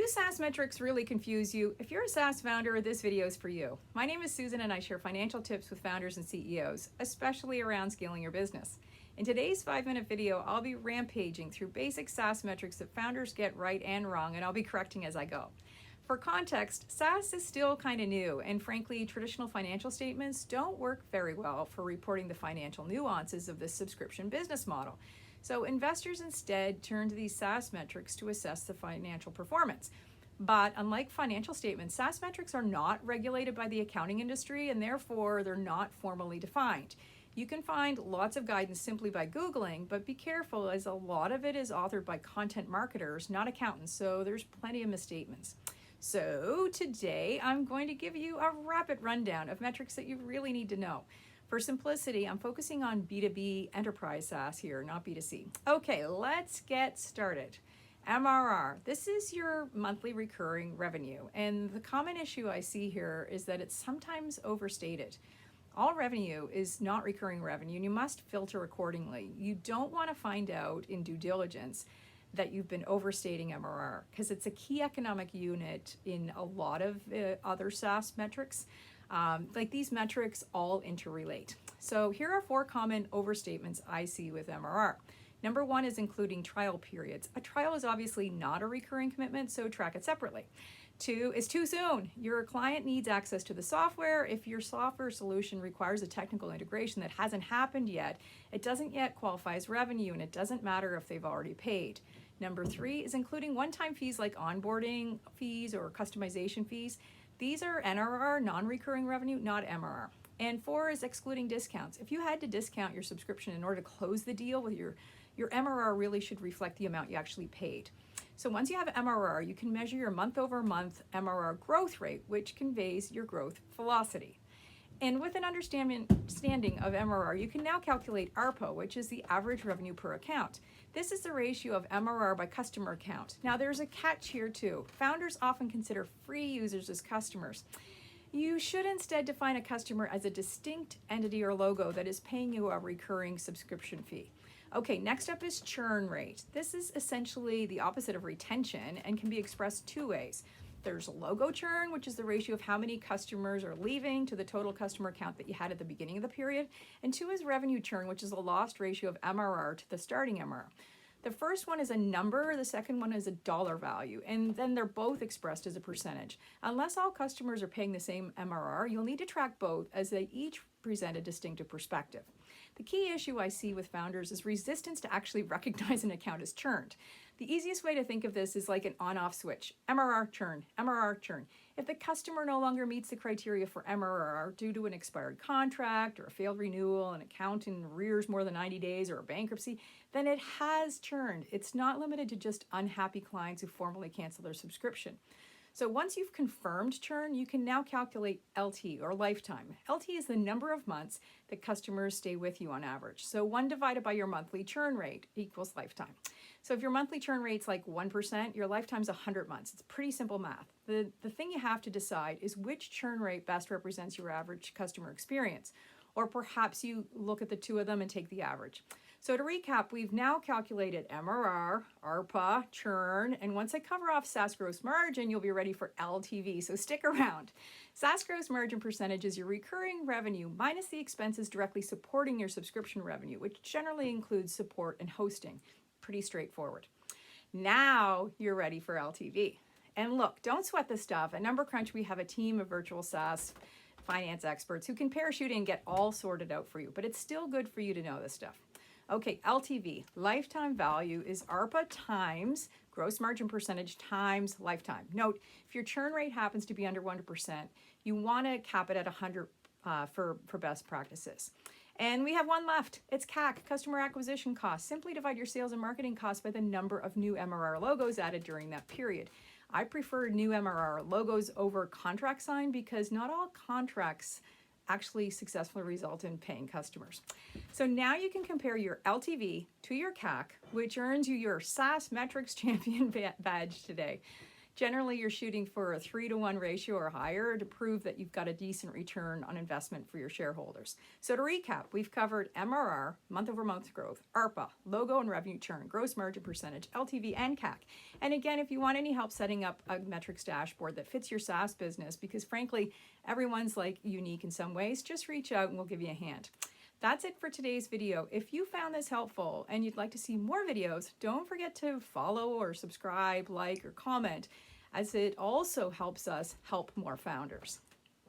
SaaS metrics really confuse you? If you're a SaaS founder, this video is for you. My name is Susan and I share financial tips with founders and CEOs, especially around scaling your business. In today's 5-minute video, I'll be rampaging through basic SaaS metrics that founders get right and wrong, and I'll be correcting as I go. For context, SaaS is still kind of new, and frankly, traditional financial statements don't work very well for reporting the financial nuances of this subscription business model. So investors instead turn to these SaaS metrics to assess the financial performance. But unlike financial statements, SaaS metrics are not regulated by the accounting industry, and therefore they're not formally defined. You can find lots of guidance simply by Googling, but be careful as a lot of it is authored by content marketers, not accountants, so there's plenty of misstatements. So today I'm going to give you a rapid rundown of metrics that you really need to know. For simplicity, I'm focusing on B2B enterprise SaaS here, not B2C. Okay, let's get started. MRR, this is your monthly recurring revenue. And the common issue I see here is that it's sometimes overstated. All revenue is not recurring revenue, and you must filter accordingly. You don't want to find out in due diligence that you've been overstating MRR, because it's a key economic unit in a lot of other SaaS metrics. Like these metrics all interrelate. So here are 4 common overstatements I see with MRR. Number 1 is including trial periods. A trial is obviously not a recurring commitment, so track it separately. 2 is too soon. Your client needs access to the software. If your software solution requires a technical integration that hasn't happened yet, it doesn't yet qualify as revenue, and it doesn't matter if they've already paid. Number 3 is including one-time fees like onboarding fees or customization fees. These are NRR, non-recurring revenue, not MRR. And 4 is excluding discounts. If you had to discount your subscription in order to close the deal with your MRR really should reflect the amount you actually paid. So once you have MRR, you can measure your month-over-month MRR growth rate, which conveys your growth velocity. And with an understanding of MRR, you can now calculate ARPA, which is the average revenue per account. This is the ratio of MRR by customer account. Now there's a catch here too. Founders often consider free users as customers. You should instead define a customer as a distinct entity or logo that is paying you a recurring subscription fee. Okay, next up is churn rate. This is essentially the opposite of retention and can be expressed 2 ways. There's logo churn, which is the ratio of how many customers are leaving to the total customer count that you had at the beginning of the period. And 2 is revenue churn, which is the lost ratio of MRR to the starting MRR. The first one is a number, the second one is a dollar value, and then they're both expressed as a percentage. Unless all customers are paying the same MRR, you'll need to track both as they each present a distinctive perspective. The key issue I see with founders is resistance to actually recognize an account as churned. The easiest way to think of this is like an on-off switch. MRR churn, MRR churn. If the customer no longer meets the criteria for MRR due to an expired contract or a failed renewal, an account in arrears more than 90 days, or a bankruptcy, then it has churned. It's not limited to just unhappy clients who formally cancel their subscription. So once you've confirmed churn, you can now calculate LT, or lifetime. LT is the number of months that customers stay with you on average. So 1 divided by your monthly churn rate equals lifetime. So if your monthly churn rate's like 1%, your lifetime's 100 months. It's pretty simple math. The thing you have to decide is which churn rate best represents your average customer experience. Or perhaps you look at the 2 of them and take the average. So to recap, we've now calculated MRR, ARPA, churn, and once I cover off SaaS gross margin, you'll be ready for LTV, so stick around. SaaS gross margin percentage is your recurring revenue minus the expenses directly supporting your subscription revenue, which generally includes support and hosting. Pretty straightforward. Now you're ready for LTV. And look, don't sweat this stuff. At Number Crunch, we have a team of virtual SaaS finance experts who can parachute in and get all sorted out for you, but it's still good for you to know this stuff. Okay, LTV, lifetime value, is ARPA times gross margin percentage times lifetime. Note, if your churn rate happens to be under 1%, you want to cap it at 100 for best practices. And we have one left. It's CAC, customer acquisition cost. Simply divide your sales and marketing costs by the number of new MRR logos added during that period. I prefer new MRR logos over contract sign because not all contracts actually successfully result in paying customers. So now you can compare your LTV to your CAC, which earns you your SaaS Metrics Champion badge today. Generally, you're shooting for a 3-to-1 ratio or higher to prove that you've got a decent return on investment for your shareholders. So to recap, we've covered MRR, month-over-month growth, ARPA, logo and revenue churn, gross margin percentage, LTV, and CAC. And again, if you want any help setting up a metrics dashboard that fits your SaaS business, because frankly, everyone's like unique in some ways, just reach out and we'll give you a hand. That's it for today's video. If you found this helpful and you'd like to see more videos, don't forget to follow or subscribe, like, or comment, as it also helps us help more founders.